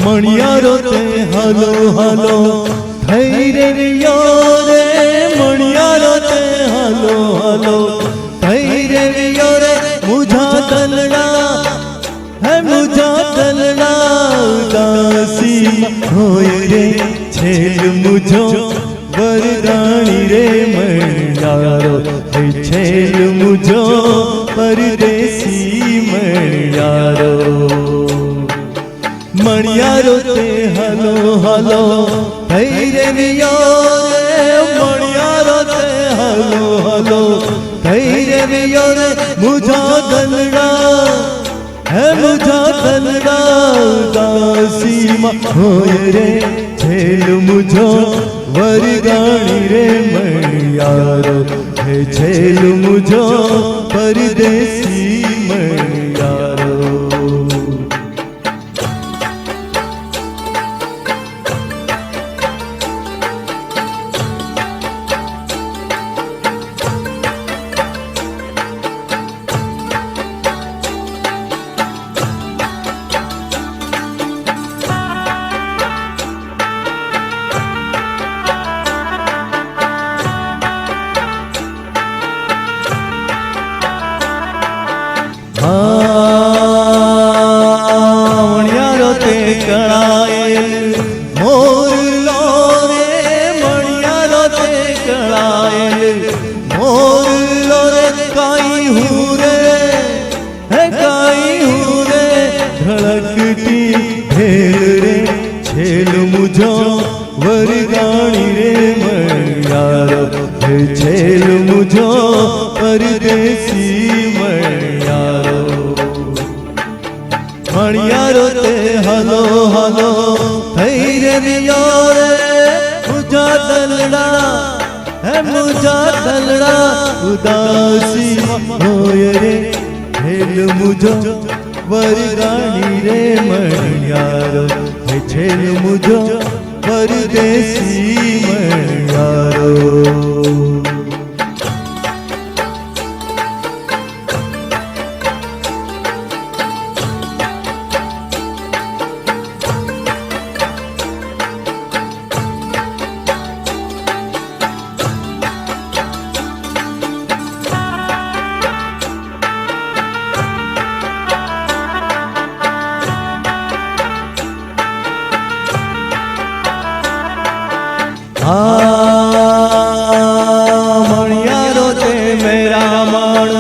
मणियारो ते hello hello થઈ રે રિયો રે મણિયારો તે હલો હલો થઈ રે રિયો રે મુझा દલડા હે મુझा દલડા ઉદાસી હોય રે છેલ મુझो વરદાણી રે મણિયારો હે છેલ મુझो પરદેસી મણિયારો मणियारो ते हलो हलो થઈ રે રિયો રે મણિયારો તે હલો હલો થઈ રે રિયો રે મુझा દલડા હે મુझा દલડા ઉદાસીમાં હોય રે છેલ મુझो વરદાણી રે મણિયારો હે છેલ મુझो પરદેસી મણિયારો मणियारो ते कणायल मोरलो रे मणियारो ते कणायल मोरलो रे काई हूँ रे है काई हूँ रे धड़कती भेल रे छेल मुझो वरदाणी रे मणियारो है छेल मुझो परदेसी मणियारो मणियारो ते हलो हलो થઈ રે રિયો રે મુझा દલડા હે મુझा દલડા ઉદાસી હોય રે છેલ મુझो વરદાણી રે મણિયારો હે છેલ મુझो પરદેસી મણિયારો मणियारो ते मेरा मण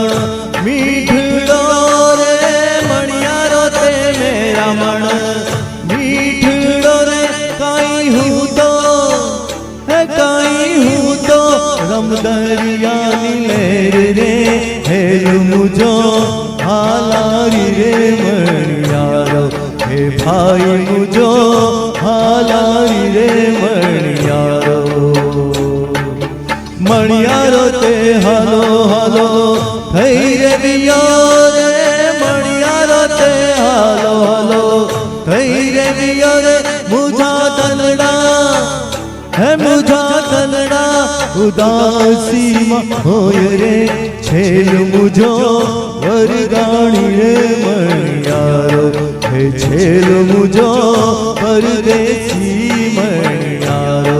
मीठड़ो रे मणियारो ते मेरा मण मीठड़ो रे काई हूँ तो है काई हूँ तो रम दरिया लहर रे हेल मुझो हालारी रे मणियारो हे भाई मुझो हालारी रे मणियारो मणियारो ते हलो हलो થઈ રે રિયો રે મણિયારો તે હલો હલો થઈ રે રિયો રે મુझा દલડા હે મુझा દલડા ઉદાસીમાં હોય રે છેલ મુझो વરદાણી રે મણિયારો હે છેલ મુझो પરદેસી મણિયારો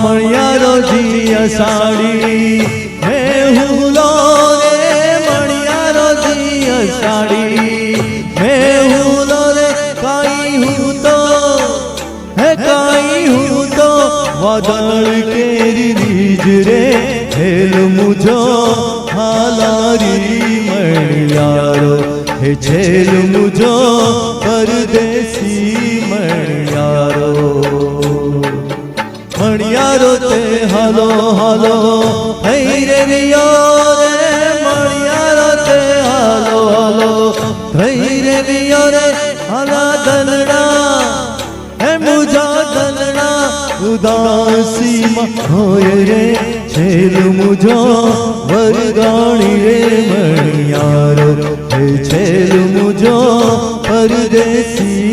मणियारो जी असाड़ी मैं हुलो रे मणियारो जी असाड़ी मैं हुलो रे काई हूँ तो है काई हूँ तो वादल केरी रीज रे हेल मुझो हालारी मणियारो हे छेल मुझो परदेसी मणियारो मणियारो ते हलो हलो થઈ રે રિયો રે મણિયારો અરે આલા દલડા હે મુજા દલડા ઉદાસીમાં હોય રે છેલ મુજો વરગાણી રે મણિયારો હે છેલ મુજો પરદેસી